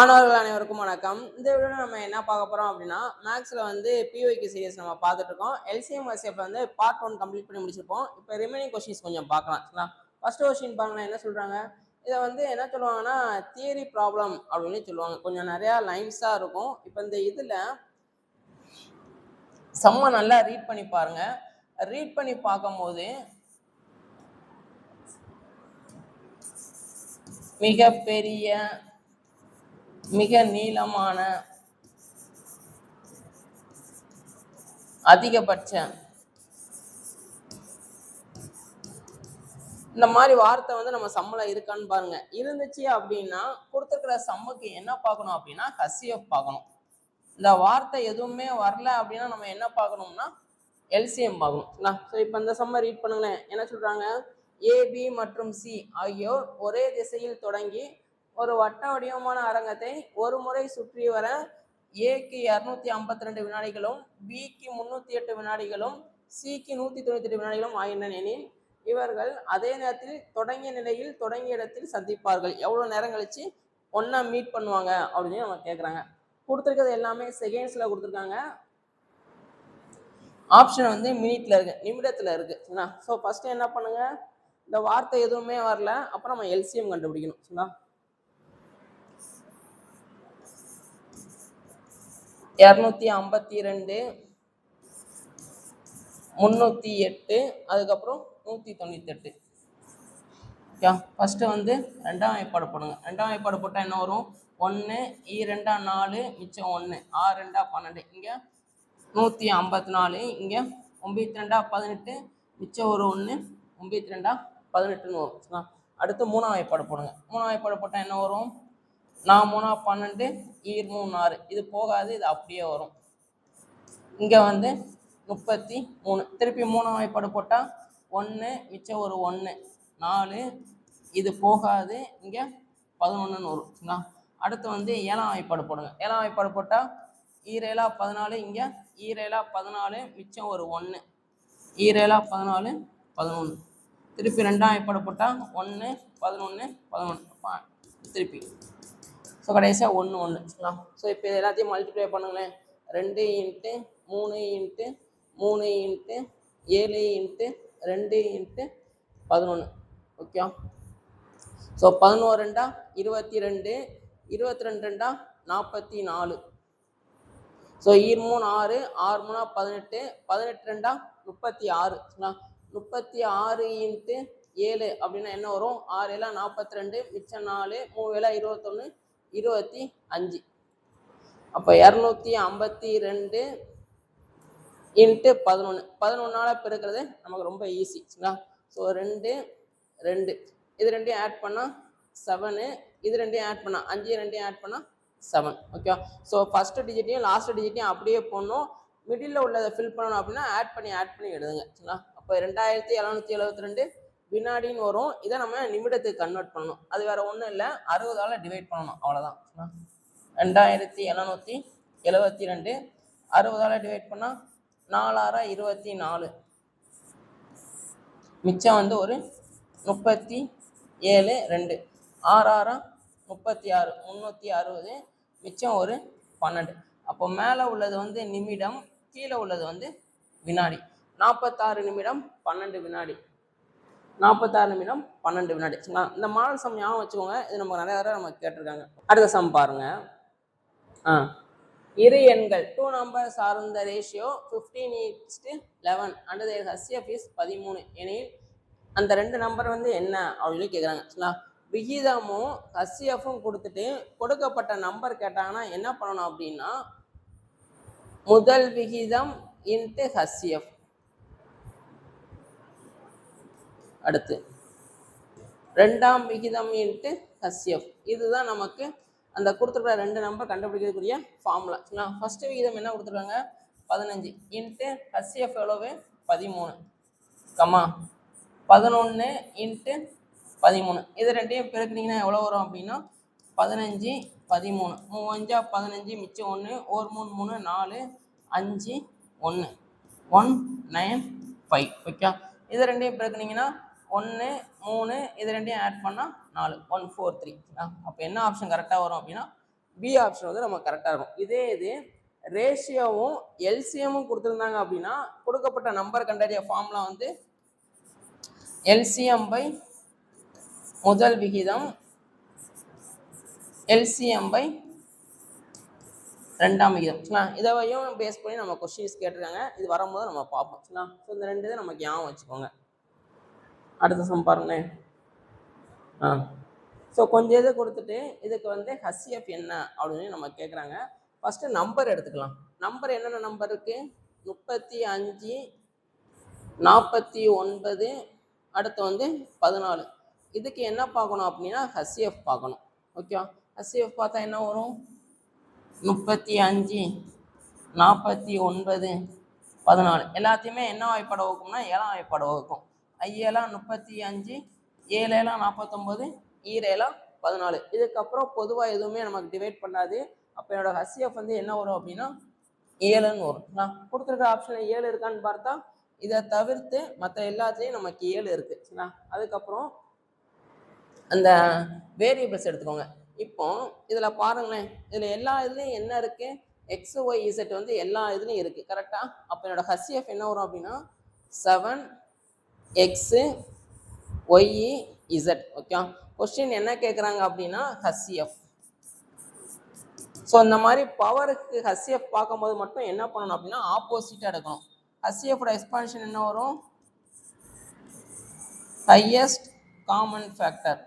மாணவர்கள் அனைவருக்கும் வணக்கம். இந்த வீடியோவில் நம்ம என்ன பார்க்க போறோம் அப்படின்னா, மேக்ஸ்ல வந்து பிஒய்க்கு சீரிஸ் நம்ம பார்த்துட்டு இருக்கோம். எல்சிஎம் எஸ்எஃப் வந்து பார்ட் 1 கம்ப்ளீட் பண்ணி முடிச்சிருப்போம். இப்போ ரிமைனிங் கொஸ்டின்ஸ் கொஞ்சம் பார்க்கலாம். ஃபர்ஸ்ட் கொஸ்டின் பாருங்க, என்ன சொல்றாங்க, இதை வந்து என்ன சொல்லுவாங்கன்னா தியரி ப்ராப்ளம் அப்படின்னு சொல்லுவாங்க. கொஞ்சம் நிறைய லைன்ஸா இருக்கும். இப்போ இந்த இதுல சம்ம நல்லா ரீட் பண்ணி பாருங்க. ரீட் பண்ணி பார்க்கும்போது மிகப்பெரிய மிக நீளமான அதிகபட்ச இந்த மாதிரி வார்த்தை வந்து நம்ம சம்மல இருக்கான்னு பாருங்க. இருந்துச்சு அப்படின்னா கொடுத்துருக்கிற சம்முக்கு என்ன பார்க்கணும் அப்படின்னா ஹசிஎஃப் பார்க்கணும். இந்த வார்த்தை எதுவுமே வரல அப்படின்னா நம்ம என்ன பார்க்கணும்னா எல்சிஎம் பார்க்கணும். ஸோ இப்போ இந்த சம்ம ரீட் பண்ணுங்களேன். என்ன சொல்றாங்க, ஏபி மற்றும் சி ஆகியோர் ஒரே திசையில் தொடங்கி ஒரு வட்ட வடிவமான அரங்கத்தை ஒரு முறை சுற்றி வர ஏக்கு 252 வினாடிகளும் பிக்கு 308 வினாடிகளும் சிக்கு 198 வினாடிகளும் ஆகின்றன எனில் இவர்கள் அதே நேரத்தில் தொடங்கிய நிலையில் தொடங்கிய இடத்தில் சந்திப்பார்கள். எவ்வளவு நேரம் கழிச்சு ஒன்னா மீட் பண்ணுவாங்க அப்படின்னு நம்ம கேட்குறாங்க. கொடுத்துருக்கிறது எல்லாமே செகண்ட்ஸ்ல கொடுத்துருக்காங்க. ஆப்ஷன் வந்து மினிட்ல இருக்கு, நிமிடத்துல இருக்கு. ஸோ ஃபர்ஸ்ட் என்ன பண்ணுங்க, இந்த வார்த்தை எதுவுமே வரல, அப்புறம் நம்ம எல்சிஎம் கண்டுபிடிக்கணும். சரிங்களா, 252 308 அதுக்கப்புறம் 198. ஃபர்ஸ்ட் வந்து ரெண்டாம் வாய்ப்பாடு போடுங்க. ரெண்டாம் வாய்ப்பாடு போட்டால் என்ன வரும், 1 2 4 மிச்சம் 1 6 2 12, இங்கே 154, இங்கே 92 18 மிச்சம் ஒரு 1 92 18ன்னு வரும். அடுத்து மூணாம் வாய்ப்பாடு போடுங்க. மூணாம் வாய்ப்பாடு போட்டால் என்ன வரும், 4 3 12 3 6, இது போகாது, இது அப்படியே வரும். இங்கே வந்து 33, திருப்பி மூணாம் வாய்ப்பாடு போட்டால் 1 மிச்சம் ஒரு 1 4, இது போகாது, இங்கே 11ன்னு வரும். அடுத்து வந்து ஏழாம் வாய்ப்பாடு போடுங்க. ஏழாம் வாய்ப்பாடு போட்டால் 7 14, இங்கே 7 14 மிச்சம் ஒரு 1 7 14 11, திருப்பி ரெண்டாம் வாய்ப்பாடு போட்டால் 1 11 11 திருப்பி. ஸோ கடைசியாக 1 1. ஸோ இப்போ இது எல்லாத்தையும் மல்டிப்ளை பண்ணுங்களேன். 2 × 3 × 3 × 7 × 2 × 11. ஓகே. ஸோ 11 2 22 22 2 44. ஸோ 3 6 6 3 18 18 2 36. 36 × 7 அப்படின்னா என்ன வரும், 6 7 42 மிச்சம் 4 3 7 21 25. அப்போ 252 × 11 11ஆல பெருக்கிறது நமக்கு ரொம்ப ஈஸி. ஸோ 2 2 இது ரெண்டையும் ஆட் பண்ணால் 7, இது ரெண்டையும் ஆட் பண்ணால் 5, ரெண்டையும் ஆட் பண்ணால் 7. ஓகே. ஸோ ஃபர்ஸ்ட் டிஜிட்டையும் லாஸ்ட் டிஜிட்டையும் அப்படியே போடணும். மிடில் உள்ளதை ஃபில் பண்ணணும் அப்படின்னா ஆட் பண்ணி எழுதுங்க. அப்போ 2772 வினாடின்னு வரும். இதை நம்ம நிமிடத்துக்கு கன்வெர்ட் பண்ணணும். அது வேற ஒன்றும் இல்லை, 60ஆல டிவைட் பண்ணணும், அவ்வளோதான். 2772 60ஆல டிவைட் பண்ணால் 4 6 24, மிச்சம் வந்து ஒரு 37 2 6 6 36 360, மிச்சம் ஒரு 12. அப்போ மேலே உள்ளது வந்து நிமிடம், கீழே உள்ளது வந்து வினாடி. 46 நிமிடம் 12 வினாடி. 46 நிமிடம் 12 வினாடி. இந்த மாடல் சம் ஞாபகம் வச்சுக்கோங்க, இது நமக்கு நிறைய தடவை நம்ம கேட்டிருக்காங்க. அடுத்த சம் பாருங்க. இரு எண்கள் 2 numbers are in the ratio 15:11 and their HCF is 13 எனில் அந்த ரெண்டு நம்பர் வந்து என்ன அப்படின்னு கேட்குறாங்க. விகிதமும் HCFும் கொடுத்துட்டு கொடுக்கப்பட்ட நம்பர் கேட்டாங்கன்னா என்ன பண்ணணும் அப்படின்னா, முதல் விகிதம் இன்ட்டு HCF, அடுத்து ரெண்டாம் விகிதம் இன்ட்டு HCF. இதுதான் நமக்கு அந்த கொடுத்துருக்கிற ரெண்டு நம்பர் கண்டுபிடிக்கக்கூடிய ஃபார்முலா. ஃபர்ஸ்ட் விகிதம் என்ன கொடுத்துருக்காங்க, 15 இன்ட்டு HCF எவ்வளவு 13, 11 இன்ட்டு 13. இது ரெண்டையும் பெருக்கினீங்கன்னா எவ்வளோ வரும் அப்படின்னா 15 13 3 5 15 மிச்சம் 1 1 3 3 4 5 1 195. ஓகே. இது ரெண்டையும் பெருக்கினீங்கன்னா 1 3, இது ரெண்டையும் ஆட் பண்ணால் 4 143. அப்போ என்ன ஆப்ஷன் கரெக்டாக வரும் அப்படின்னா பி ஆப்ஷன் வந்து நம்ம கரெக்டாக இருக்கும். இதே இது ரேஷியோவும் எல்சிஎம்மும் கொடுத்துருந்தாங்க அப்படின்னா கொடுக்கப்பட்ட நம்பர் கண்டறிய ஃபார்முலா வந்து எல்சிஎம் பை முதல் விகிதம் எல்சிஎம் பை ரெண்டாம் விகிதம் சரிங்களா. இதையும் பேஸ் பண்ணி நம்ம கொஸ்டின்ஸ் கேட்டிருக்காங்க. இது வரும்போது நம்ம பார்ப்போம் சரிங்களா. ஸோ இந்த ரெண்டு இதை நமக்கு ஞாபகம் வச்சுக்கோங்க. அடுத்த சம் பாருங்களேன். ஸோ கொஞ்சம் இதை கொடுத்துட்டு இதுக்கு வந்து ஹச்சிஎஃப் என்ன அப்படின்னு நம்ம கேட்குறாங்க. ஃபஸ்ட்டு நம்பர் எடுத்துக்கலாம். நம்பர் என்னென்ன நம்பர் இருக்குது? 35, 49, அடுத்து வந்து 14. இதுக்கு என்ன பார்க்கணும் அப்படின்னா ஹச்சிஎஃப் பார்க்கணும். ஓகே, ஹச்சிஎஃப் பார்த்தா என்ன வரும்? 35, 49, 14 எல்லாத்தையுமே என்ன வாய்ப்பாடு வகுக்கும்னா 7ஆம் வாய்ப்பாடு வகுக்கும். 5 7 49, 7 14. இதுக்கப்புறம் பொதுவாக எதுவுமே நமக்கு டிவைட் பண்ணாது. அப்போ என்னோட ஹச்சிஎஃப் வந்து என்ன வரும் அப்படின்னா 7ன்னு வரும். நான் கொடுத்துருக்க ஆப்ஷனில் 7 இருக்கான்னு பார்த்தா இதை தவிர்த்து மற்ற எல்லாத்துலேயும் நமக்கு 7 இருக்குது சரிங்களா. அதுக்கப்புறம் அந்த வேரியபிள்ஸ் எடுத்துக்கோங்க. இப்போ இதில் பாருங்களேன், இதில் எல்லா இதுலேயும் என்ன இருக்குது? எக்ஸ் ஒய் இசட் வந்து எல்லா இதுலேயும் இருக்குது கரெக்டாக. அப்போ என்னோட ஹச்சிஎஃப் என்ன வரும் அப்படின்னா 7x y z. Okay, question என்ன கேட்குறாங்க அப்படின்னா ஹச்சிஎஃப். ஸோ இந்த மாதிரி பவருக்கு ஹச்சிஎஃப் பார்க்கும்போது மட்டும் என்ன பண்ணணும் அப்படின்னா ஆப்போசிட்டாக எடுக்கணும். ஹச்சிஎஃபோட எக்ஸ்பான்ஷன் என்ன வரும்? ஹையஸ்ட் காமன் ஃபேக்டர்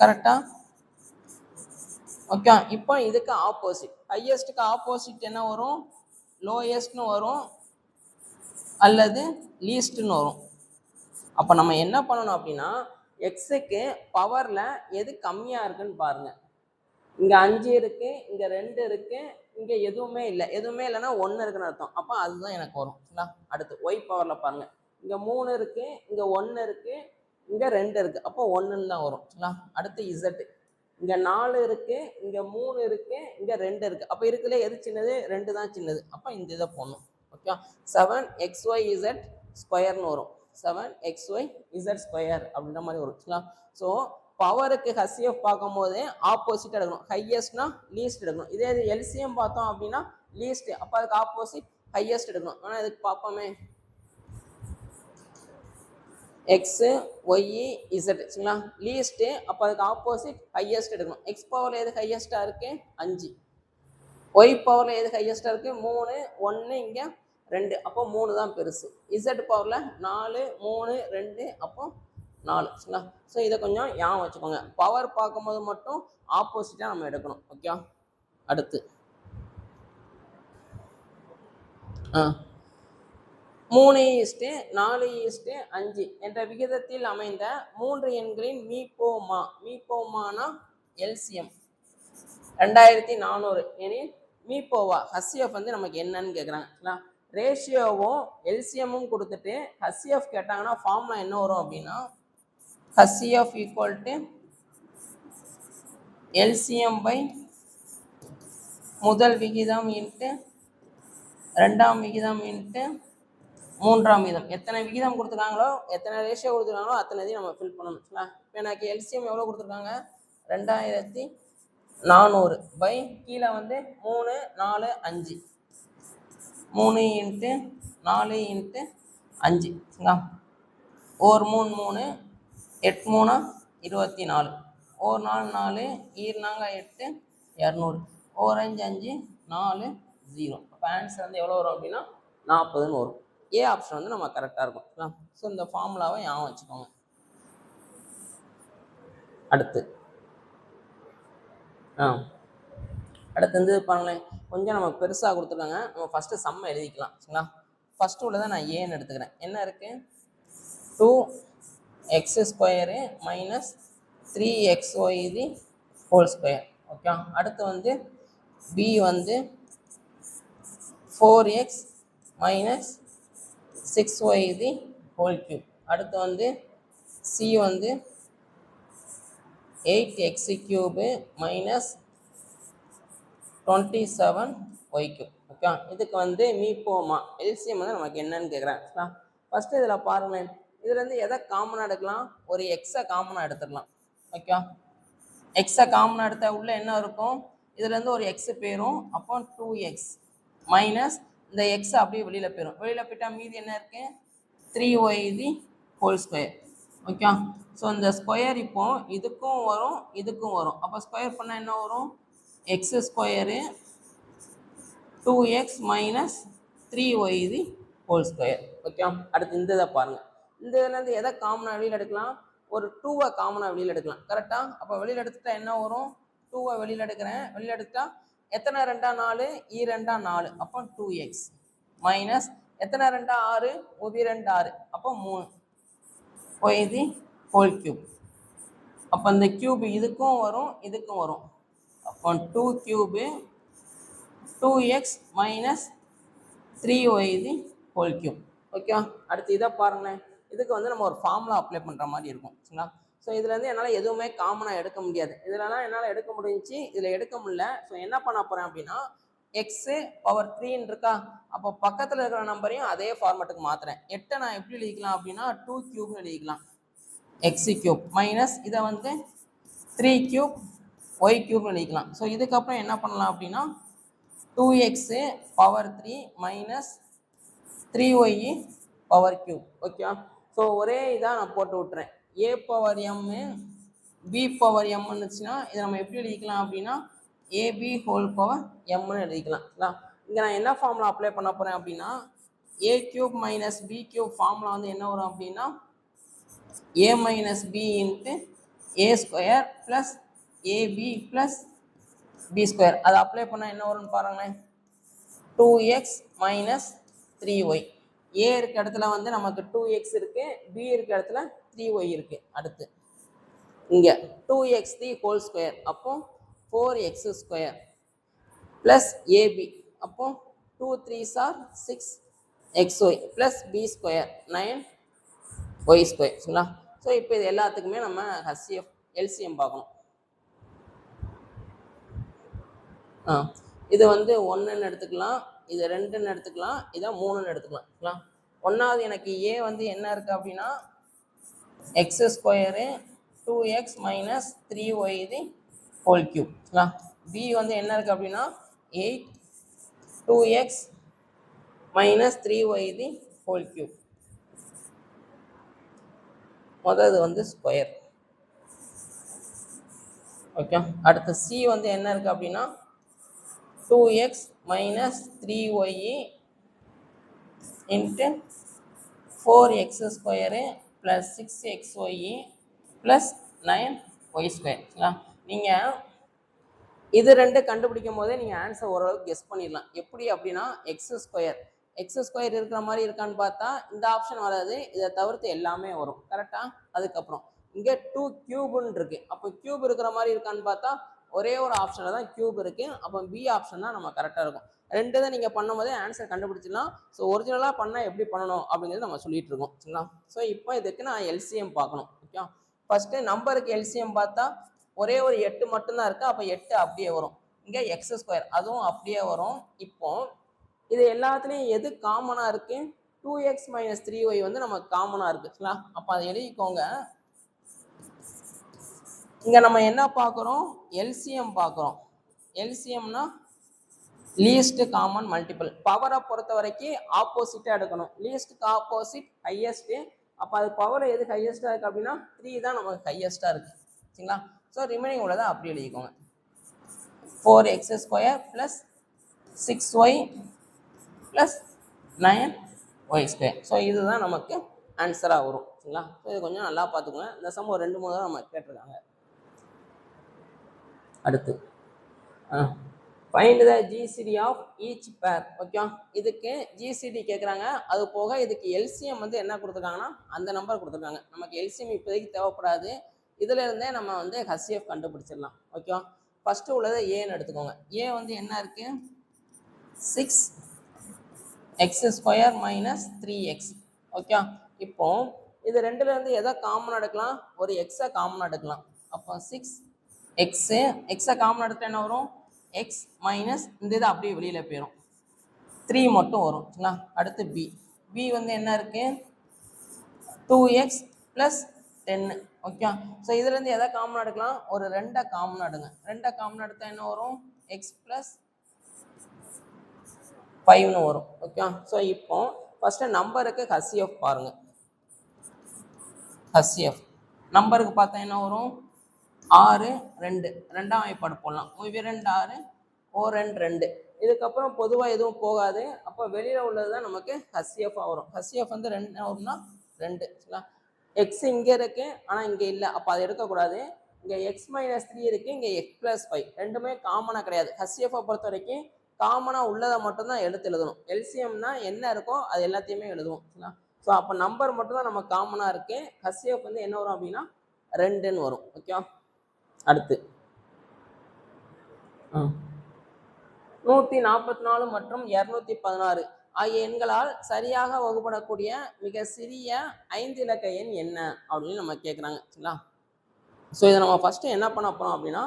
கரெக்டா. ஓகே, இப்போ இதுக்கு ஆப்போசிட், ஹையஸ்ட்டுக்கு ஆப்போசிட் என்ன வரும்? லோயஸ்ட்னு வரும் அல்லது லீஸ்ட்னு வரும். அப்போ நம்ம என்ன பண்ணணும் அப்படின்னா எக்ஸுக்கு பவரில் எது கம்மியாக இருக்குன்னு பாருங்கள். இங்கே 5 இருக்குது, இங்கே 2 இருக்குது, இங்கே எதுவுமே இல்லை. எதுவுமே இல்லைன்னா 1 இருக்குன்னு அர்த்தம். அப்போ அதுதான் எனக்கு வரும் சரிங்களா. அடுத்து ஒய் பவரில் பாருங்கள், இங்கே 3 இருக்குது, இங்கே 1 இருக்குது, இங்கே 2 இருக்குது, அப்போ 1ன்னு தான் வரும் சரிங்களா. அடுத்து இசட்டு, இங்கே 4 இருக்குது, இங்கே 3 இருக்குது, இங்கே 2 இருக்குது. அப்போ இருக்குல்ல எது சின்னது? 2 தான் சின்னது. அப்போ இந்த இதை போடணும். ஓகே, 7xyz ஸ்கொயர்னு வரும். 7xyz ஸ்கொயர் அப்படின்ற மாதிரி வரும் சரிங்களா. ஸோ பவருக்கு ஹச்சிஎஃப் பார்க்கும் போது ஆப்போசிட் எடுக்கணும். ஹையஸ்ட்னா லீஸ்ட் எடுக்கணும். இதே இது எல்சிஎம் பார்த்தோம் அப்படின்னா லீஸ்ட், அப்போ அதுக்கு ஆப்போசிட் ஹையஸ்ட் எடுக்கணும். ஆனால் இதுக்கு பார்ப்போமே எக்ஸு ஒய் இசட் சரிங்களா. லீஸ்ட்டு, அப்போ அதுக்கு ஆப்போசிட் ஹையஸ்ட் எடுக்கணும். எக்ஸ் பவரில் எது ஹையஸ்ட்டாக இருக்குது? 5. ஒய் பவரில் எது ஹையஸ்ட்டாக இருக்குது? 3, 1, இங்கே 2, அப்போ 3 தான் பெருசு. இசட் பவரில் 4, 3, 2, அப்போ 4 சரிங்களா. ஸோ இதை கொஞ்சம் ஞாபகம் வச்சுக்கோங்க. பவர் பார்க்கும்போது மட்டும் ஆப்போசிட்டாக நம்ம எடுக்கணும். ஓகே, அடுத்து 3:4:5 என்ற விகிதத்தில் அமைந்த 3 எண்களின் மீப்போமானா எல்சிஎம் 2400 எனில் மீப்போவா ஹச்சிஎஃப் வந்து நமக்கு என்னன்னு கேட்குறாங்க. ரேஷியோவும் எல்சிஎம்மும் கொடுத்துட்டு ஹச்சிஎஃப் கேட்டாங்கன்னா ஃபார்முலா என்ன வரும் அப்படின்னா HCF equal to LCM by முதல் விகிதம் இன்ட்டு ரெண்டாம் விகிதம் இன்ட்டு மூன்றாம் விகிதம். எத்தனை விகிதம் கொடுத்துருக்காங்களோ, எத்தனை ரேஷியோ கொடுத்துருக்காங்களோ அத்தனை இதையும் நம்ம ஃபில் பண்ணணும். இப்போ எனக்கு எல்சிஎம் எவ்வளோ கொடுத்துருக்காங்க? 2400 பை கீழே வந்து 3, 4, 5. 3 × 4 × 5 சரிங்களா. ஒரு 3 3, 8 3 24, ஒரு 4 4, 8 200, ஒரு 5 5 4 0. அப்போ ஆன்சர் வந்து எவ்வளோ வரும் அப்படின்னா 40ன்னு வரும். ஏ ஆப்ஷன் வந்து நம்ம கரெக்டாக இருக்கும். ஸோ இந்த ஃபார்முலாவை ஞாபகம் வச்சுக்கோங்க. அடுத்து வந்து பாருங்களேன், கொஞ்சம் நம்ம பெருசாக கொடுத்துருக்காங்க. நம்ம ஃபஸ்ட்டு சம்மை எழுதிக்கலாம் சரிங்களா. ஃபஸ்ட்டு உள்ளதை நான் ஏன்னு எடுத்துக்கிறேன். என்ன இருக்குது? 2x² - 3xy² okay. அடுத்து வந்து பி வந்து 4x - 6y3. அடுத்து வந்து சி வந்து 8x³ - 27y3. ஓகே, இதுக்கு வந்து மீப்போமா எல்சிஎம் வந்து நமக்கு என்னன்னு கேட்குறேன். ஃபஸ்ட்டு இதில் பாருங்களேன், இதுலேருந்து எதை காமனாக எடுக்கலாம்? ஒரு எக்ஸை காமனாக எடுத்துக்கலாம். ஓகே, எக்ஸை காமனாக எடுத்தால் உள்ள என்ன இருக்கும், இதுலேருந்து ஒரு எக்ஸ் போயிடும். அப்போ 2x மைனஸ் இந்த எக்ஸ் அப்படியே வெளியில் போயிடும். வெளியில் போயிட்டால் மீதி என்ன இருக்குது, 3y the whole square. Okay, so இந்த ஸ்கொயர் இப்போ இதுக்கும் வரும் இதுக்கும் வரும். அப்போ ஸ்கொயர் பண்ணால் என்ன வரும், X square 2x minus 3y the whole square. Okay, அடுத்து இந்த இதை பாருங்கள். இந்த இதுலேருந்து எதை காமனாக வெளியில் எடுக்கலாம், ஒரு 2வை காமனாக வெளியில் எடுக்கலாம். கரெக்டாக, அப்போ வெளியில் எடுத்துட்டா என்ன வரும், 2வை வெளியில் எடுக்கிறேன். வெளியில் எடுத்துட்டா எத்தனை 2 4 2 4, அப்போ 2x மைனஸ் எத்தனை 2 6 2 6, அப்போ 3 y தி ஹோல் கியூப். அப்போ இந்த கியூப் இதுக்கும் வரும் இதுக்கும் வரும். அப்போ 2 cube 2x minus 3y the whole cube. Okay, அடுத்து இதை பாருங்களேன். இதுக்கு வந்து நம்ம ஒரு ஃபார்முலா அப்ளை பண்ணுற மாதிரி இருக்கும். சரிங்களா, ஸோ இதுலேருந்து என்னால் எதுவுமே காமனாக எடுக்க முடியாது. இதிலலாம் என்னால் எடுக்க முடிஞ்சிச்சு, இதில் எடுக்க முடியல. ஸோ என்ன பண்ண போகிறேன் அப்படின்னா, எக்ஸு பவர் 3 இருக்கா, அப்போ பக்கத்தில் இருக்கிற நம்பரையும் அதே ஃபார்மேட்டுக்கு மாற்றுறேன். 8 நான் எப்படி எழுதிக்கலாம் அப்படின்னா 2 கியூப்னு எழுதிக்கலாம், எக்ஸு கியூப் மைனஸ் இதை வந்து 3 கியூப் ஒய் கியூப்னு எழுதிக்கலாம். ஸோ இதுக்கப்புறம் என்ன பண்ணலாம் அப்படின்னா 2x power 3 minus 3y power cube. Okay, so ஒரே இதாக நான் போட்டு விட்டுறேன். A power M B power எம்னு இருந்துச்சுன்னா இதை நம்ம எப்படி எழுதிக்கலாம் அப்படின்னா ஏபி ஹோல் பவர் எம்னு எழுதிக்கலாம். இங்கே நான் என்ன ஃபார்முலா அப்ளை பண்ண போகிறேன் அப்படின்னா A cube minus B cube formula வந்து என்ன வரும் அப்படின்னா A minus B into A square plus AB plus B square. அதை அப்ளை பண்ணால் என்ன வரும்னு பாருங்களேன், 2x மைனஸ் 3y. ஏ இருக்க இடத்துல வந்து நமக்கு 2x இருக்குது, பி இருக்க இடத்துல 3y இருக்குது. அடுத்து இங்கே 2x தி ஹோல் ஸ்கொயர், அப்போ 4x ஸ்கொயர் ப்ளஸ் ஏபி, அப்போ 2 3s are 6xy plus B square 9y square. சரிங்களா, ஸோ இப்போ இது எல்லாத்துக்குமே நம்ம ஹச்சிஎஃப் எல்சிஎம் பார்க்கணும். இது வந்து 1ன்னு எடுத்துக்கலாம், இது 2ன்னு எடுத்துக்கலாம், இதை 3ன்னு எடுத்துக்கலாம். ஒன்றாவது எனக்கு ஏ வந்து என்ன இருக்குது அப்படின்னா x square 2x minus 3y the whole cube. B வந்து என்ன இருக்குது அப்படின்னா 8 2x minus 3y the whole cube. முதல் வந்து ஸ்கொயர். ஓகே, அடுத்து சி வந்து என்ன இருக்குது அப்படின்னா 2x minus 3y into 4x square plus 6xy plus 9y square. நீங்கள் இது ரெண்டு கண்டுபிடிக்கும் போதே நீங்கள் ஆன்சர் ஓரளவுக்கு கெஸ் பண்ணிடலாம். எப்படி அப்படின்னா எக்ஸ் ஸ்கொயர் இருக்கிற மாதிரி இருக்கான்னு பார்த்தா இந்த ஆப்ஷன் வராது, இதை தவிர்த்து எல்லாமே வரும். கரெக்டாக, அதுக்கப்புறம் இங்கே 2 கியூப்னு இருக்குது, அப்போ கியூப் இருக்கிற மாதிரி இருக்கான்னு பார்த்தா ஒரே ஒரு ஆப்ஷனில் தான் கியூப் இருக்குது, அப்போ பி ஆப்ஷன் தான் நம்ம கரெக்டாக இருக்கும். ரெண்டு தான் நீங்கள் பண்ணும் போதே ஆன்சர் கண்டுபிடிச்சிடலாம். ஸோ ஒரிஜினலாக பண்ணால் எப்படி பண்ணணும் அப்படிங்கிறது நம்ம சொல்லிட்டு இருக்கோம். சரிங்களா, ஸோ இப்போ இதுக்கு நான் எல்சிஎம் பார்க்கணும். ஓகே, ஃபஸ்ட்டு நம்பருக்கு எல்சிஎம் பார்த்தா ஒரே ஒரு 8 மட்டும்தான் இருக்குது, அப்போ 8 அப்படியே வரும். இங்கே எக்ஸ் ஸ்கொயர் அதுவும் அப்படியே வரும். இப்போ இது எல்லாத்துலேயும் எது காமனாக இருக்குது, 2x மைனஸ் 3y வந்து நமக்கு காமனாக இருக்குது. சரிங்களா, அப்போ அதை எழுதிக்கோங்க. இங்கே நம்ம என்ன பார்க்குறோம், எல்சிஎம் பார்க்குறோம். எல்சிஎம்னா லீஸ்ட் காமன் மல்டிபிள். பவரை பொறுத்த வரைக்கும் ஆப்போசிட்டாக எடுக்கணும், லீஸ்ட்டுக்கு ஆப்போசிட் ஹையஸ்ட்டு. அப்போ அது பவர் எது ஹையஸ்ட்டாக இருக்குது அப்படின்னா 3 தான் நமக்கு ஹையஸ்ட்டாக இருக்குது. சரிங்களா, ஸோ ரிமைனிங் உள்ளதை அப்படி எழுதிக்கோங்க. 4x square plus 6y plus 9y square. So இதுதான் நமக்கு ஆன்சராக வரும். சரிங்களா, ஸோ இது கொஞ்சம் நல்லா பார்த்துக்கோங்க. இந்த சம் ஒரு 2-3 தான் நம்ம கேட்டிருக்காங்க. அடுத்து find the GCD of each pair. Okay, இதுக்கு ஜிசிடி கேட்குறாங்க. அது போக இதுக்கு எல்சிஎம் வந்து என்ன கொடுத்துருக்காங்கன்னா அந்த நம்பர் கொடுத்துருக்காங்க. நமக்கு எல்சிஎம் இப்போதைக்கு தேவைப்படாது, இதில் இருந்தே நம்ம வந்து ஹச்சிஎஃப் கண்டுபிடிச்சிடலாம். ஓகே, ஃபஸ்ட்டு உள்ளதை ஏன்னு எடுத்துக்கோங்க. ஏ வந்து என்ன இருக்குது, 6x square minus 3x. Okay, இப்போ இது ரெண்டுலேருந்து எதை காமனாக எடுக்கலாம், ஒரு எக்ஸை காமனாக எடுக்கலாம். அப்போ 6xஐ காமனாக எடுத்தால் என்ன வரும், x மைனஸ் இந்த இது அப்படியே வெளியில் போயிடும், 3 மட்டும் வரும். சரிங்களா, அடுத்து பி வந்து என்ன இருக்குது, 2x ப்ளஸ் 10. ஓகே. ஸோ இதுலேருந்து எதை காமன் எடுக்கலாம்? ஒரு 2 காமன் எடுங்க. 2 காமன் எடுத்தால் என்ன வரும்? எக்ஸ் ப்ளஸ் 5ன்னு வரும். ஓகே. ஸோ இப்போ ஃபஸ்ட்டு நம்பருக்கு ஹச்சிஎஃப் பாருங்கள். ஹச்சிஎஃப் நம்பருக்கு பார்த்தா என்ன வரும்? 6 2 ரெண்டாம் வாய்ப்பாடு போடலாம். 2 6 2 2. இதுக்கப்புறம் பொதுவாக எதுவும் போகாது. அப்போ வெளியில் உள்ளது தான் நமக்கு ஹச்சிஎஃபாக வரும். ஹச்சிஎஃப் வந்து 2 வரும்னா 2. சரிங்களா? எக்ஸ் இங்கே இருக்கு, ஆனால் இங்கே இல்லை. அப்போ அதை எடுக்கக்கூடாது. இங்கே எக்ஸ் மைனஸ் 3 இருக்குது, இங்கே எக்ஸ் ப்ளஸ் 5. ரெண்டுமே காமனாக கிடையாது. ஹச்சிஎஃபை பொறுத்த வரைக்கும் காமனாக உள்ளதை மட்டும்தான் எடுத்து எழுதணும். எல்சிஎம்னா என்ன இருக்கோ அது எல்லாத்தையுமே எழுதுவோம். சரிங்களா? ஸோ அப்போ நம்பர் மட்டும்தான் நம்ம காமனாக இருக்கு. ஹச்சிஎஃப் வந்து என்ன வரும் அப்படின்னா 2ன்னு வரும். ஓகே. அடுத்து 144 மற்றும் 216 ஆகிய எண்களால் சரியாக வகுப்படக்கூடிய மிக சிறிய 5 இலக்க எண் என்ன அப்படின்னு நம்ம கேட்குறாங்க. சரிங்களா? ஸோ இதை நம்ம ஃபஸ்ட்டு என்ன பண்ண போகிறோம் அப்படின்னா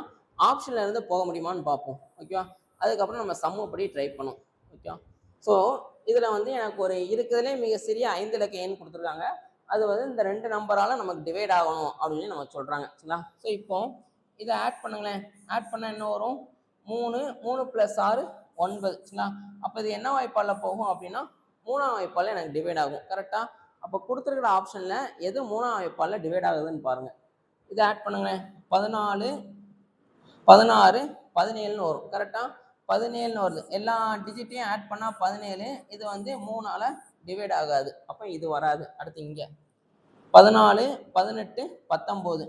ஆப்ஷனில் இருந்து போக முடியுமான்னு பார்ப்போம். ஓகேவா? அதுக்கப்புறம் நம்ம சம்மு படி ட்ரை பண்ணுவோம். ஓகே. ஸோ இதில் வந்து எனக்கு ஒரு இருக்கிறதுலே மிக சிறிய 5 இலக்க எண் கொடுத்துருக்காங்க. அது வந்து இந்த 2 நம்பரால் நமக்கு டிவைட் ஆகணும் அப்படின்னு நம்ம சொல்கிறாங்க. சரிங்களா? ஸோ இப்போ இதை ஆட் பண்ணுங்களேன். ஆட் பண்ணால் என்ன வரும்? 3 3 + 6 9. சரிங்களா? அப்போ இது என்ன வாய்ப்பாடில் போகும் அப்படின்னா 3ஆம் வாய்ப்பாடில் எனக்கு டிவைட் ஆகும். கரெக்டாக? அப்போ கொடுத்துருக்கிற ஆப்ஷனில் எது 3ஆம் வாய்ப்பாடில் டிவைட் ஆகுதுன்னு பாருங்கள். இதை ஆட் பண்ணுங்களேன். 14 16 17ன்னு வரும். கரெக்டாக? 17ன்னு வருது. எல்லா டிஜிட்டையும் ஆட் பண்ணால் 17. இது வந்து 3ஆல் டிவைட் ஆகாது. அப்போ இது வராது. அடுத்து இங்கே 14 18 19.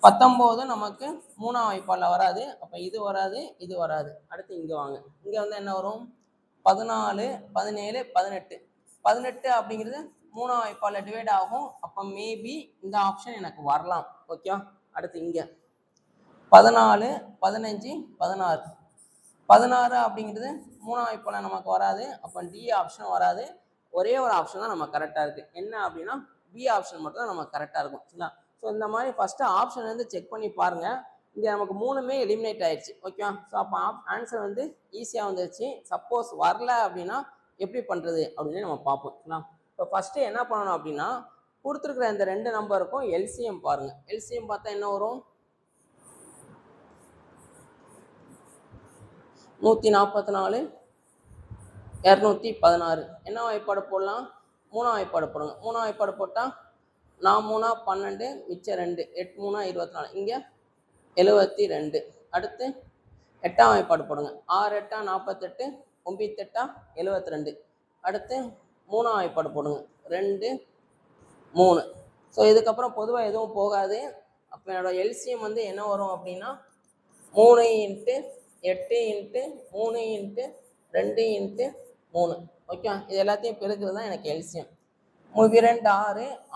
19 நமக்கு 3ஆம் வாய்ப்பாடில் வராது. அப்போ இது வராது, இது வராது. அடுத்து இங்கே வாங்க. இங்கே வந்து என்ன வரும்? 14 17 18. 18 அப்படிங்கிறது 3ஆம் வாய்ப்பாடில் டிவைட் ஆகும். அப்போ மேபி இந்த ஆப்ஷன் எனக்கு வரலாம். ஓகே. அடுத்து இங்கே 14 15 16. 16 அப்படிங்கிறது 3ஆம் வாய்ப்பாடில் நமக்கு வராது. அப்போ டி ஆப்ஷன் வராது. ஒரே ஒரு ஆப்ஷன் தான் நம்ம கரெக்டாக இருக்குது. என்ன அப்படின்னா பி ஆப்ஷன் மட்டும் தான் நமக்கு கரெக்டாக இருக்கும். சரிங்களா? ஸோ இந்த மாதிரி ஃபஸ்ட்டு ஆப்ஷன் வந்து செக் பண்ணி பாருங்கள். இங்கே நமக்கு 3மே எலிமினேட் ஆயிடுச்சு. ஓகே. ஸோ அப்போ ஆன்சர் வந்து ஈஸியாக வந்துருச்சு. சப்போஸ் வரல அப்படின்னா எப்படி பண்ணுறது அப்படின்னு நம்ம பார்ப்போம். சரிங்களா? இப்போ ஃபஸ்ட்டு என்ன பண்ணணும் அப்படின்னா கொடுத்துருக்குற இந்த 2 நம்பருக்கும் எல்சிஎம் பாருங்கள். எல்சிஎம் பார்த்தா என்ன வரும்? 144 216. என்ன வாய்ப்பாடு போடலாம்? 3ஆம் வாய்ப்பாடு போடுங்க. 3ஆம் வாய்ப்பாடு போட்டால் 4 3 12 மிச்சம் 2 8 3 24. இங்கே 72. அடுத்து 8ஆம் வாய்ப்பாடு போடுங்க. 6 8 48 9 8 72. அடுத்து 3ஆம் வாய்ப்பாடு போடுங்க. 2 3. ஸோ இதுக்கப்புறம் பொதுவாக எதுவும் போகாது. அப்போ என்னோட எல்சிஎம் வந்து என்ன வரும் அப்படின்னா 3 × 8 × 3 × 2 × 3. ஓகே. இது எல்லாத்தையும் பெருக்கிறது தான் எனக்கு எல்சிஎம். 2 6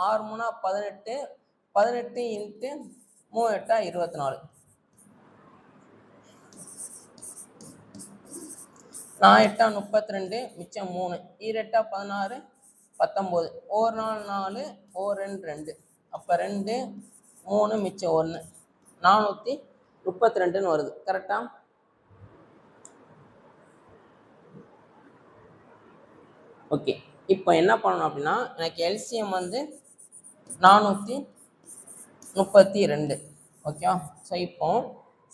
6 3 18 18 × 3 8 24. 4 8 32 மிச்சம் 3 8 16 19. 1 4 4 1 2 2. அப்போ 2 3 மிச்சம் 1 432ன்னு வருது. கரெக்டாக? ஓகே. இப்போ என்ன பண்ணணும் அப்படின்னா எனக்கு எல்சிஎம் வந்து 432. ஓகே. ஸோ இப்போ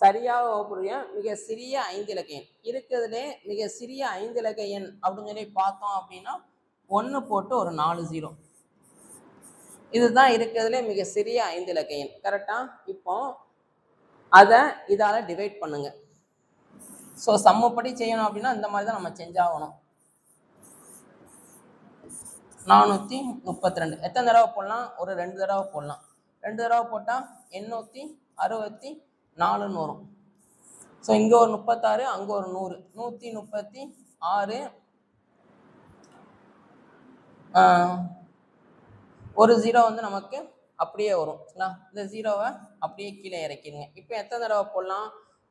சரியாக வகுப்புடைய மிக சிறிய 5 இலக்க எண் இருக்கிறதுலே மிக சிறிய 5 இலக்க எண் அப்படின்னு சொல்லி பார்த்தோம் அப்படின்னா 1 போட்டு ஒரு 4 0. இதுதான் இருக்கிறதுலே மிக சிறிய 5 இலக்க எண். கரெக்டாக? இப்போ அதை இதால் டிவைட் பண்ணுங்க. ஸோ சம்மப்படி செய்யணும் அப்படின்னா இந்த மாதிரி தான் நம்ம செஞ்சாகணும். 432 எத்தனை தடவை போடலாம்? ஒரு 2 தடவை போடலாம். 2 தடவை போட்டால் 864ன்னு வரும். ஸோ இங்கே ஒரு 36, அங்கே ஒரு 100. 136. ஒரு 0 வந்து நமக்கு அப்படியே வரும். சரிங்களா? இந்த 0வை அப்படியே கீழே இறக்கிடுங்க. இப்போ எத்தனை தடவை போடலாம்?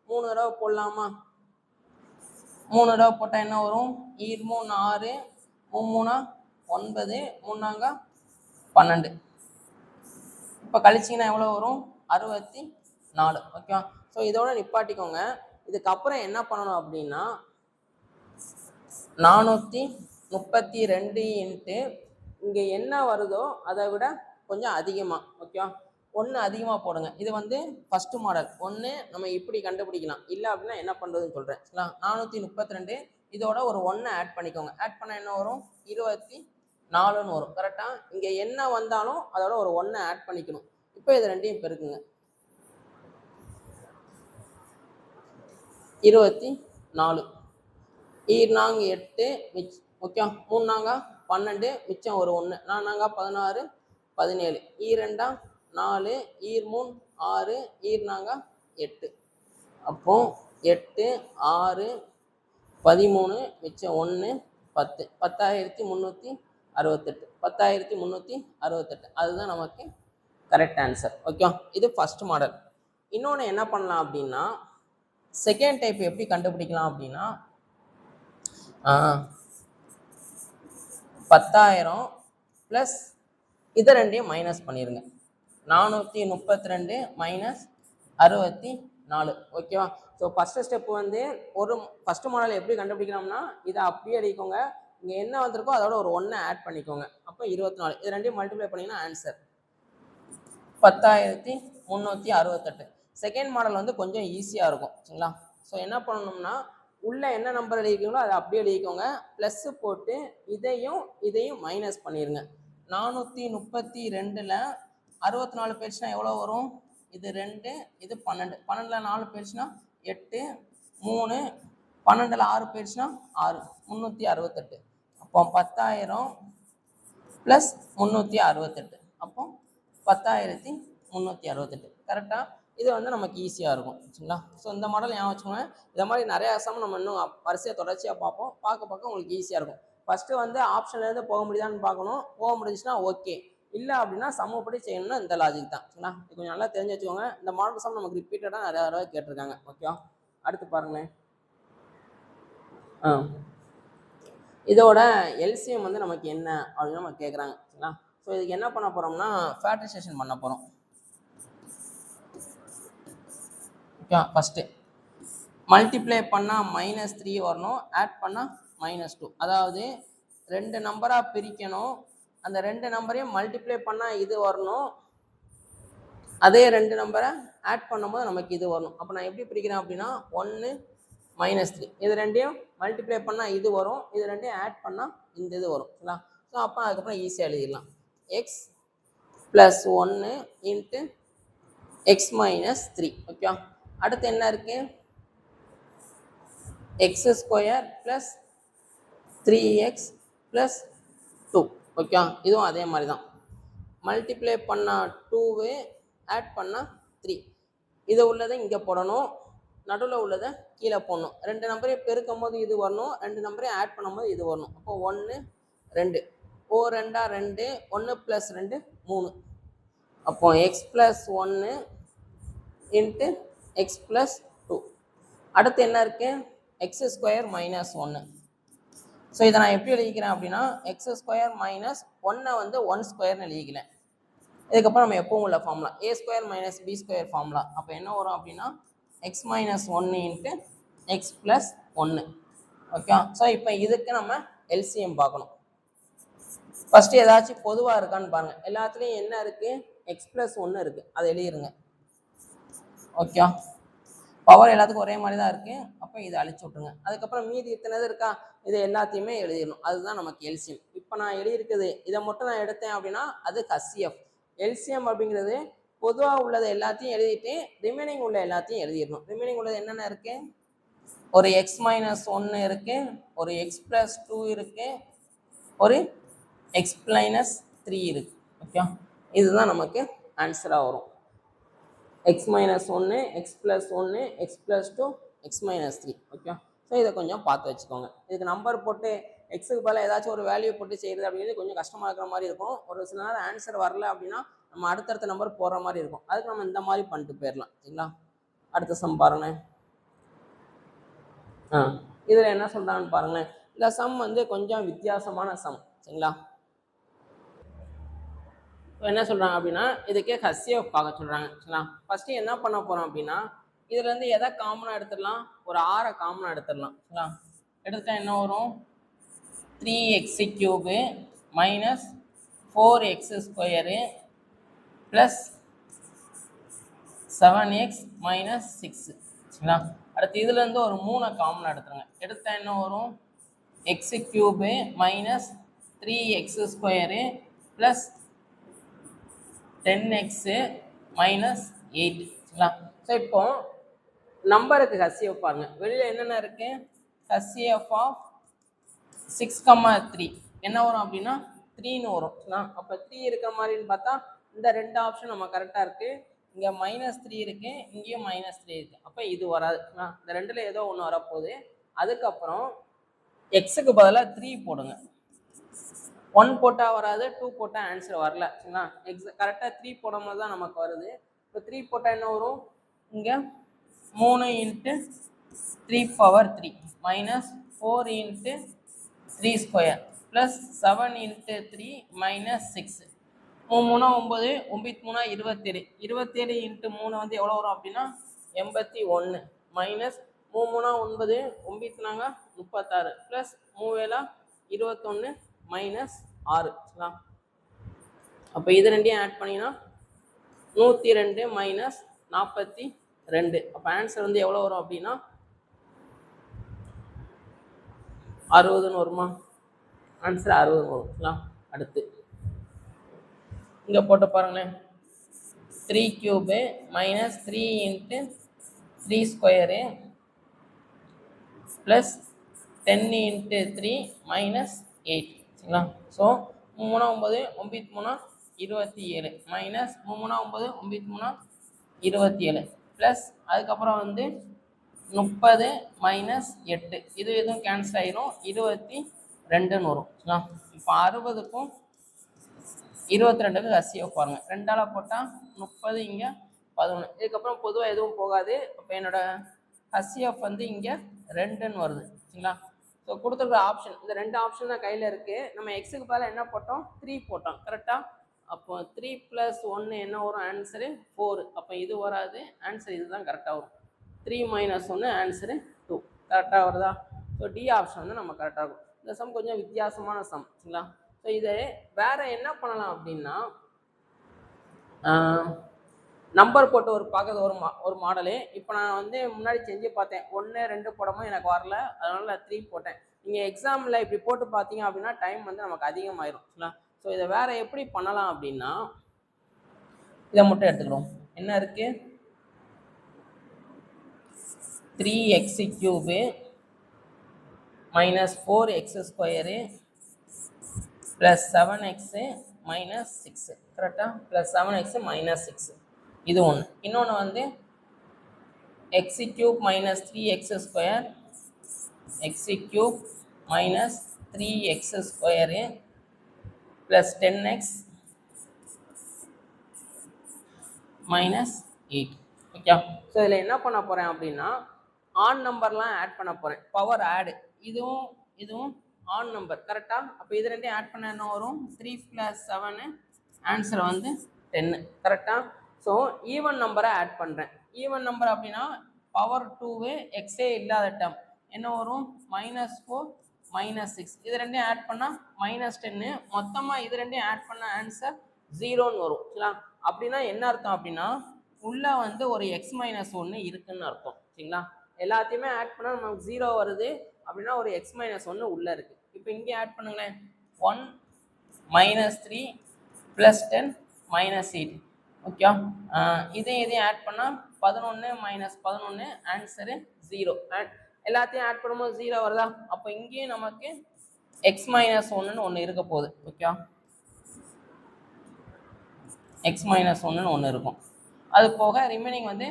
3 தடவை போடலாமா? 3 தடவை போட்டால் என்ன வரும்? 2 3 6 3 9 3 12. இப்போ கழிச்சிங்கன்னா எவ்வளோ வரும்? 64. ஓகே. ஸோ இதோட நிப்பாட்டிக்கோங்க. இதுக்கப்புறம் என்ன பண்ணணும் அப்படின்னா 432 இன்ட்டு இங்கே என்ன வருதோ அதை விட கொஞ்சம் அதிகமாக. ஓகே, 1 அதிகமாக போடுங்க. இது வந்து ஃபஸ்ட்டு மாடல். 1 நம்ம இப்படி கண்டுபிடிக்கலாம். இல்லை அப்படின்னா என்ன பண்ணுறதுன்னு சொல்கிறேன். 432 இதோட ஒரு 1 ஆட் பண்ணிக்கோங்க. ஆட் பண்ணால் என்ன வரும்? 24ன்னு வரும். கரெக்டாக இங்கே என்ன வந்தாலும் அதோட ஒரு 1 ஆட் பண்ணிக்கணும். இப்போ இது ரெண்டையும் பெருக்குங்க. 24 4 8 ஓகே, 3 12 மிச்சம் ஒரு 1 4 16 17 2 4 3 6 4 8. அப்போ 8 6 13 மிச்சம் 1 10 10,368 10,368. அதுதான் நமக்கு கரெக்ட் ஆன்சர். ஓகே, இது ஃபர்ஸ்ட் மாடல். இன்னொன்று என்ன பண்ணலாம் அப்படின்னா, செகண்ட் டைப் எப்படி கண்டுபிடிக்கலாம் அப்படின்னா, 10,000 ப்ளஸ் இதை ரெண்டையும் மைனஸ் பண்ணிடுங்க. 432 மைனஸ் 64. ஓகேவா? ஸோ ஃபஸ்ட்டு ஸ்டெப் வந்து ஒரு ஃபஸ்ட்டு மாடல் எப்படி கண்டுபிடிக்கலாம்னா, இதை அப்படியே அடிக்கோங்க. இங்கே என்ன வந்திருக்கோ அதோட ஒரு 1 ஆட் பண்ணிக்கோங்க. அப்போ 24. இது ரெண்டையும் மல்டிப்ளை பண்ணிங்கன்னா ஆன்சர் 10,368. செகண்ட் மாடல் வந்து கொஞ்சம் ஈஸியாக இருக்கும். சரிங்களா? ஸோ என்ன பண்ணணும்னா, உள்ளே என்ன நம்பர் எழுதிக்கீங்களோ அதை அப்படியே எழுதிக்கோங்க. ப்ளஸ்ஸு போட்டு இதையும் மைனஸ் பண்ணிடுங்க. 432ல் 64 பேர்ஸ்னா எவ்வளோ வரும்? இது 2, இது 12. 12ல் 4 பேர்ஸ்னா 8, 3, 12ல் 6 பேர்ஸ்னா 6, 368. அப்போ 10,000 ப்ளஸ் 368. அப்போ 10,368. கரெக்டாக? இது வந்து நமக்கு ஈஸியாக இருக்கும். சரிங்களா? ஸோ இந்த மாடல் ஞாபகம் வச்சுக்கோங்க. இதை மாதிரி நிறைய சம் நம்ம இன்னும் வரிசையாக தொடர்ச்சியாக பார்ப்போம். பார்க்க உங்களுக்கு ஈஸியாக இருக்கும். ஃபஸ்ட்டு வந்து ஆப்ஷன்லேருந்து போக முடியுதான்னு பார்க்கணும். போக முடிஞ்சுன்னா ஓகே, இல்லை அப்படின்னா சம்மப்படி செய்யணும்னா இந்த லாஜிக் தான். சரிங்களா? இது கொஞ்சம் நல்லா தெரிஞ்சு வச்சுக்கோங்க. இந்த மாடல் சம் நமக்கு ரிப்பீட்டடாக நிறைய தடவை கேட்டிருக்காங்க. ஓகே, அடுத்து பாருங்களேன். இதோட எல்சிஎம் வந்து நமக்கு என்ன அப்படின்னு நம்ம கேட்குறாங்க. சரிங்களா? ஸோ இதுக்கு என்ன பண்ண போகிறோம்னா, ஃபேக்டரைசேஷன் பண்ண போகிறோம். ஓகே, ஃபஸ்ட்டு மல்டிப்ளை பண்ணால் -3 வரணும், ஆட் பண்ணால் -2. அதாவது 2 நம்பராக பிரிக்கணும். அந்த 2 நம்பரையும் மல்டிப்ளை பண்ணால் இது வரணும். அதே 2 நம்பரை ஆட் பண்ணும்போது நமக்கு இது வரணும். அப்போ நான் எப்படி பிரிக்கிறேன் அப்படின்னா, 1 -3 இது ரெண்டையும் மல்டிப்ளை பண்ணால் இது வரும். இது ரெண்டையும் ஆட் பண்ணால் இந்த இது வரும். சரிங்களா? ஸோ அப்போ அதுக்கப்புறம் ஈஸியாக எழுதிடலாம். x + 1 × x - 3. ஓகே, அடுத்து என்ன இருக்கு? x² + 3x + 2. ஓகே, இதுவும் அதே மாதிரி தான். மல்டிப்ளை பண்ணால் 2, ஆட் பண்ணால் 3. இதை உள்ளதை இங்கே போடணும், நடுவில் உள்ளதை கீழே போடணும். 2 நம்பரையும் பெருக்கும் போது இது வரணும், 2 நம்பரையும் ஆட் பண்ணும்போது இது வரணும். அப்போ 1 2 2 2 1 + 2 3. அப்போ x + 1 × x + 2. அடுத்து என்ன இருக்கு? x² - 1. ஸோ இதை நான் எப்படி எழுதிக்கிறேன் அப்படின்னா, x² - 1 வந்து 1² எழுதிக்கிறேன். இதுக்கப்புறம் நம்ம எப்பவும் உள்ள ஃபார்முலா a² - b² ஃபார்முலா. அப்போ என்ன வரும் அப்படின்னா, x - 1 × x + 1. ஓகே, ஸோ இப்போ இதுக்கு நம்ம எல்சிஎம் பார்க்கணும். ஃபஸ்ட்டு ஏதாச்சும் பொதுவாக இருக்கான்னு பாருங்கள். எல்லாத்துலேயும் என்ன இருக்குது? x + 1 இருக்குது. அதை எழுதிருங்க. ஓகே, பவர் எல்லாத்துக்கும் ஒரே மாதிரி தான் இருக்குது. அப்போ இதை அழிச்சு விட்ருங்க. அதுக்கப்புறம் மீதி இத்தனை இருக்கா, இது எல்லாத்தையுமே எழுதிடணும். அதுதான் நமக்கு எல்சிஎம். இப்போ நான் எழுதியிருக்குது இதை மட்டும் நான் எடுத்தேன் அப்படின்னா அது HCF. எல்சிஎம் அப்படிங்கிறது பொதுவாக உள்ளது எல்லாத்தையும் எழுதிட்டு ரிமைனிங் உள்ள எல்லாத்தையும் எழுதிடணும். ரிமைனிங் உள்ளது என்னென்ன இருக்குது? ஒரு x - 1 இருக்குது, ஒரு x + 2 இருக்குது, ஒரு x - 3 இருக்குது. ஓகே, இதுதான் நமக்கு ஆன்சராக வரும். x - 1 x + 1 x + 2 x - 3. Okay, so இதை கொஞ்சம் பார்த்து வச்சுக்கோங்க. இதுக்கு நம்பர் போட்டு எக்ஸுக்கு பதிலாக ஏதாச்சும் ஒரு வேல்யூ போட்டு செய்கிறது அப்படிங்கிறது கொஞ்சம் கஷ்டமாக இருக்கிற மாதிரி இருக்கும். ஒரு சில நேரம் ஆன்சர் வரல அப்படின்னா நம்ம அடுத்தடுத்த நம்பர் போடுற மாதிரி இருக்கும். அதுக்கு நம்ம இந்த மாதிரி பண்ணிட்டு போயிடலாம். சரிங்களா? அடுத்த சம் பாருங்களேன். இதில் என்ன சொல்கிறாங்கன்னு பாருங்களேன். இந்த சம் வந்து கொஞ்சம் வித்தியாசமான சம். சரிங்களா? என்ன சொல்கிறாங்க அப்படின்னா, இதுக்கே HCF பார்க்க சொல்கிறாங்க. சரிங்களா? ஃபஸ்ட்டு என்ன பண்ண போகிறோம் அப்படின்னா, இதுலேருந்து எதை காமனாக எடுத்துடலாம்? ஒரு 6 காமனாக எடுத்துடலாம். சரிங்களா? எடுத்தால் என்ன வரும்? 3x³ - 4x² plus 7x minus 6 சரிங்களா. அடுத்து இதுலேருந்து ஒரு 3 காமன் எடுத்துருங்க. எடுத்தால் என்ன வரும்? X cube minus 3x square plus 10x minus 8 சரிங்களா. ஸோ இப்போ நம்பருக்கு ஹச்சிஎஃப் பாருங்க. வெளியில் என்னென்ன இருக்கு? ஹச்சிஎஃப் ஆஃப் 6,3 என்ன வரும் அப்படின்னா 3ன்னு வரும் சரிங்களா. அப்போ 3 இருக்கிற மாதிரின்னு பார்த்தா இந்த 2 ஆப்ஷன் நம்ம கரெக்டாக இருக்கு. இங்கே -3 இருக்கு, இங்கேயும் -3 இருக்கு. அப்போ இது வராது. இந்த ரெண்டுல ஏதோ ஒன்று வரப்போகுது. அதுக்கப்புறம் எக்ஸுக்கு பதிலாக 3 போடுங்க. 1 போட்டால் வராது, 2 போட்டால் ஆன்சர் வரல சரிங்களா. கரெக்டாக 3 போடும்போது தான் நமக்கு வருது. இப்போ 3 போட்டால் என்ன வரும்? இங்கே 3 × 3⁻³ மைனஸ் 4 × 3 ஸ்கொயர் ப்ளஸ் 7 × 3 மைனஸ் 6. 3 9, 9 27. 27 × 3 வந்து எவ்வளோ வரும் அப்படின்னா 81 மைனஸ் 3 9, 9 36 ப்ளஸ் 3 21 மைனஸ் 6 சரிங்களா. அப்போ இது ரெண்டையும் ஆட் பண்ணிங்கன்னா 102 மைனஸ் 42. அப்போ ஆன்சர் வந்து எவ்வளோ வரும் அப்படின்னா 60ன்னு வருமா? ஆன்சர் 60 வரும். அடுத்து இங்கே போட்டு பாருங்களேன். 3 cube minus 3 × 3 square plus 10 × 3 minus 8 சரிங்களா. ஸோ 3 9, 9 27 மைனஸ் 3 9, 9 27 ப்ளஸ் அதுக்கப்புறம் வந்து 30 மைனஸ் 8. இது எதுவும் கேன்சல் ஆயிரும், 22ன்னு வரும் சரிங்களா. இப்போ 60க்கும் 22க்கு ஹச்சிஎஃப் பாருங்க. 2ஆல் போட்டால் 30, இங்கே 11. இதுக்கப்புறம் பொதுவாக எதுவும் போகாது. அப்போ என்னோட ஹச்சிஎஃப் வந்து இங்கே 2ன்னு வருது சரிங்களா. ஸோ கொடுத்துருக்க ஆப்ஷன் இந்த 2 ஆப்ஷன் தான் கையில் இருக்குது. நம்ம எக்ஸுக்கு பதிலாக என்ன போட்டோம்? 3 போட்டோம் கரெக்டாக. அப்போ 3 + 1 என்ன வரும்? ஆன்சரு 4. அப்போ இது வராது, ஆன்சர் இதுதான் கரெக்டாக வரும். 3 - 1 ஆன்சரு 2 கரெக்டாக வருதா? ஸோ டி ஆப்ஷன் வந்து நம்ம கரெக்டாக இருக்கும். இந்த சம் கொஞ்சம் வித்தியாசமான சம் சரிங்களா. ஸோ இதை வேற என்ன பண்ணலாம் அப்படின்னா நம்பர் போட்டு பார்க்கறது ஒரு மாடலு. இப்போ நான் வந்து முன்னாடி செஞ்சு பார்த்தேன். 1 2 போடவும் எனக்கு வரல, அதனால நான் 3 போட்டேன். நீங்கள் எக்ஸாமில் இப்படி போட்டு பார்த்தீங்க அப்படின்னா டைம் வந்து நமக்கு அதிகமாயிரும் சரிங்களா. ஸோ இதை வேற எப்படி பண்ணலாம் அப்படின்னா இதை மட்டும் எடுத்துக்கிறோம். என்ன இருக்கு? 3x³ minus 4x square plus 7x minus 6 கரெக்டாக. ப்ளஸ் 7x மைனஸ் 6 இது ஒன்று. இன்னொன்று வந்து x³ minus 3x square, x³ minus 3x square plus 10x minus 8 okay. So இதில் என்ன பண்ண போகிறேன் அப்படின்னா ஆன் நம்பர்லாம் ஆட் பண்ண போகிறேன். பவர் ஆடு, இதுவும் ஆன் நம்பர் கரெக்டாக. அப்போ இது ரெண்டையும் ஆட் பண்ண என்ன வரும்? 3 + 7 ஆன்சர் வந்து 10 கரெக்டாக. ஸோ ஈவன் நம்பரை ஆட் பண்ணுறேன். ஈவன் நம்பர் அப்படின்னா பவர் 2 எக்ஸே இல்லாத டேர்ம் என்ன வரும்? -4 -6. இது ரெண்டையும் ஆட் பண்ணால் -10. மொத்தமாக இது ரெண்டையும் ஆட் பண்ண ஆன்சர் 0ன்னு வரும் சரிங்களா. அப்படின்னா என்ன அர்த்தம் அப்படின்னா உள்ள வந்து ஒரு x-1 இருக்குன்னு அர்த்தம் சரிங்களா. எல்லாத்தையுமே ஆட் பண்ணால் நமக்கு 0 வருது அப்படின்னா ஒரு x-1 உள்ளே இருக்குது. இப்போ இங்கே ஆட் பண்ணுங்களேன். 1 -3 + 10 -8 ஓகே. இதையும் ஆட் பண்ணால் 11 - 11 ஆன்சரு 0. எல்லாத்தையும் ஆட் பண்ணும்போது 0 வருதா? அப்போ இங்கேயும் நமக்கு x-1ன்னு ஒன்று இருக்க போகுது ஓகே. x-1ன்னு ஒன்று இருக்கும். அது போக ரிமைனிங் வந்து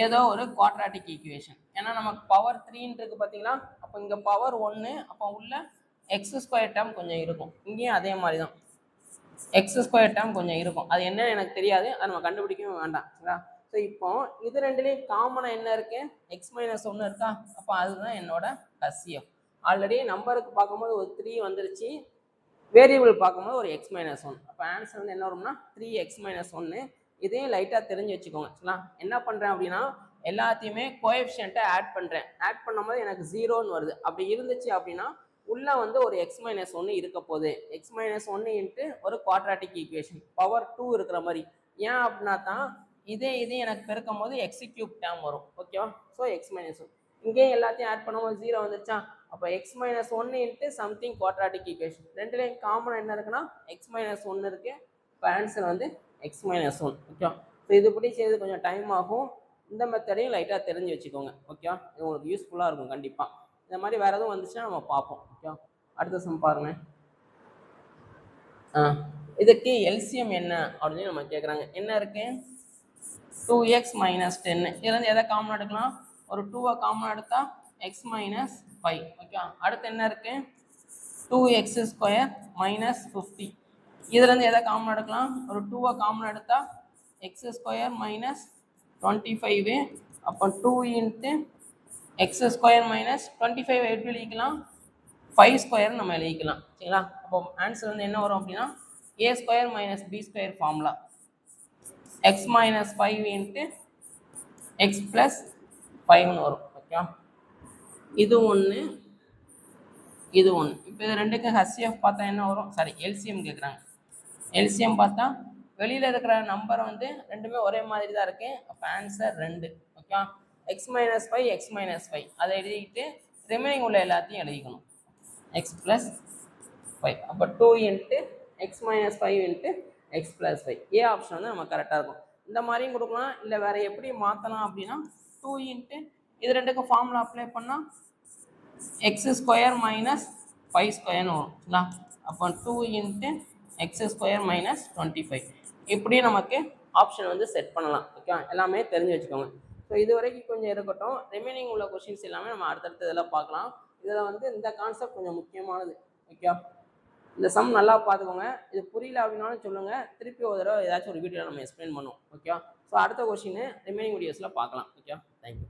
ஏதோ ஒரு குவாட்ராட்டிக் ஈக்குவேஷன். ஏன்னா நமக்கு பவர் 3 இருக்கு பார்த்தீங்களா. அப்போ இங்கே பவர் 1, அப்போ உள்ள x² டேர்ம் கொஞ்சம் இருக்கும். இங்கேயும் அதே மாதிரி தான் x² டேர்ம் கொஞ்சம் இருக்கும். அது என்னன்னு எனக்கு தெரியாது, அதை நம்ம கண்டுபிடிக்கவும் வேண்டாம் சரிங்களா. ஸோ இப்போ இது ரெண்டுலேயும் காமனாக என்ன இருக்கு? x-1 இருக்கா. அப்போ அதுதான் என்னோட ஹச்சிஎஃப். ஆல்ரெடி நம்பருக்கு பார்க்கும்போது ஒரு 3 வந்துருச்சு, வேரியபிள் பார்க்கும்போது ஒரு x-1. அப்போ ஆன்சர் வந்து என்ன வரும்னா 3x-1. இதையும் லைட்டாக தெரிஞ்சு வச்சுக்கோங்க சரிங்களா. என்ன பண்ணுறேன் அப்படின்னா எல்லாத்தையுமே கோஎஃபிஷியண்ட்டை ஆட் பண்ணுறேன். ஆட் பண்ணும்போது எனக்கு 0ன்னு வருது. அப்படி இருந்துச்சு அப்படின்னா உள்ள வந்து ஒரு x-1 இருக்க போகுது. x-1 × ஒரு குவாட்ராட்டிக் ஈக்குவேஷன் பவர் 2 இருக்கிற மாதிரி. ஏன் அப்படின்னா தான் இதையும் எனக்கு பெருக்கும் போது எக்ஸ் கியூப் டேம் வரும். ஓகேவா? ஸோ எக்ஸ் மைனஸ் ஒன் இங்கேயும் எல்லாத்தையும் ஆட் பண்ணும்போது 0 வந்துருச்சா? அப்போ எக்ஸ் மைனஸ் ஒன்று இன்ட்டு சம்திங் குவாட்ராட்டிக் ஈக்குவேஷன். ரெண்டுலேயும் காமன் என்ன இருக்குன்னா எக்ஸ் மைனஸ் ஒன்று இருக்குது. இப்போ ஆன்சர் வந்து எக்ஸ் மைனஸ் ஒன். ஓகேவா? ஸோ இதுபடி செய்து கொஞ்சம் டைம் ஆகும். இந்த மெத்தடையும் லைட்டாக தெரிஞ்சு வச்சுக்கோங்க. ஓகேவா? இது உங்களுக்கு யூஸ்ஃபுல்லாக இருக்கும் கண்டிப்பாக. இந்த மாதிரி வேறு எதுவும் வந்துச்சுன்னா நம்ம பார்ப்போம். ஓகேவா? அடுத்த சம் பாருங்க. இதுக்கு எல்சிஎம் என்ன அப்படின்னு நம்ம கேட்குறாங்க. என்ன இருக்கு? 2x minus 10. இதுலேருந்து எதை காமன் எடுக்கலாம்? ஒரு 2 காமன் எடுத்தா எக்ஸ் மைனஸ் 5. ஓகே. அடுத்து என்ன இருக்கு? 2x square minus 50. இதுலேருந்து எதை காமன் எடுக்கலாம்? ஒரு 2 காமன் எடுத்தா எக்ஸ் ஸ்கொயர் மைனஸ் 25. அப்போ 2 இன்ட்டு எக்ஸ் ஸ்கொயர் மைனஸ் 25 எப்படி எழுதிக்கலாம்? 5 ஸ்கொயர் நம்ம எழுதிக்கலாம். சரிங்களா? அப்போ ஆன்சர் வந்து என்ன வரும் அப்படின்னா A square minus B square formula X minus 5 into X plus 5ன்னு வரும். ஓகே. இது ஒன்று, இது ஒன்று. இப்போ இது ரெண்டுக்கு ஹச்சிஎஃப் பார்த்தா என்ன வரும்? சாரி, எல்சிஎம் கேட்குறாங்க. எல்சிஎம் பார்த்தா வெளியில் இருக்கிற நம்பர் வந்து ரெண்டுமே ஒரே மாதிரி தான் இருக்கு. அப்போ answer 2. Okay. X minus 5 X minus 5 அதை எழுதிக்கிட்டு ரிமைனிங் உள்ள எல்லாத்தையும் எழுதிக்கணும். X plus 5. அப்போ 2 into X minus 5 into X plus 5. A option வந்து நம்ம கரெக்டாக இருக்கும். இந்த மாதிரியும் கொடுக்கலாம். இல்லை வேறு எப்படி மாற்றலாம் அப்படின்னா 2 இன்ட்டு இது ரெண்டுக்கும் ஃபார்முலா அப்ளை பண்ணால் எக்ஸ் ஸ்கொயர் மைனஸ் 5 ஸ்கொயர்னு வரும்ங்களா? அப்போ 2 இன்ட்டு எக்ஸ் ஸ்கொயர் மைனஸ் 25. இப்படியும் நமக்கு ஆப்ஷன் வந்து செட் பண்ணலாம். ஓகே. எல்லாமே தெரிஞ்சு வச்சுக்கோங்க. ஸோ இது வரைக்கும் கொஞ்சம் இருக்கட்டும். ரிமைனிங் உள்ள கொஷின்ஸ் எல்லாமே நம்ம அடுத்தடுத்து இதெல்லாம் பார்க்கலாம். இதில் வந்து இந்த கான்செப்ட் கொஞ்சம் முக்கியமானது. ஓகே. இந்த சம் நல்லா பார்த்துக்கோங்க. இது புரியல அப்படின்னாலும் சொல்லுங்கள். திருப்பி ஒரு தடவை ஏதாச்சும் ஒரு வீடியோவில் நம்ம எக்ஸ்பிளைன் பண்ணுவோம். ஓகே. ஸோ அடுத்த கொஷின் ரிமைனிங் வீடியோஸில் பார்க்கலாம். ஓகே. தேங்க்யூ.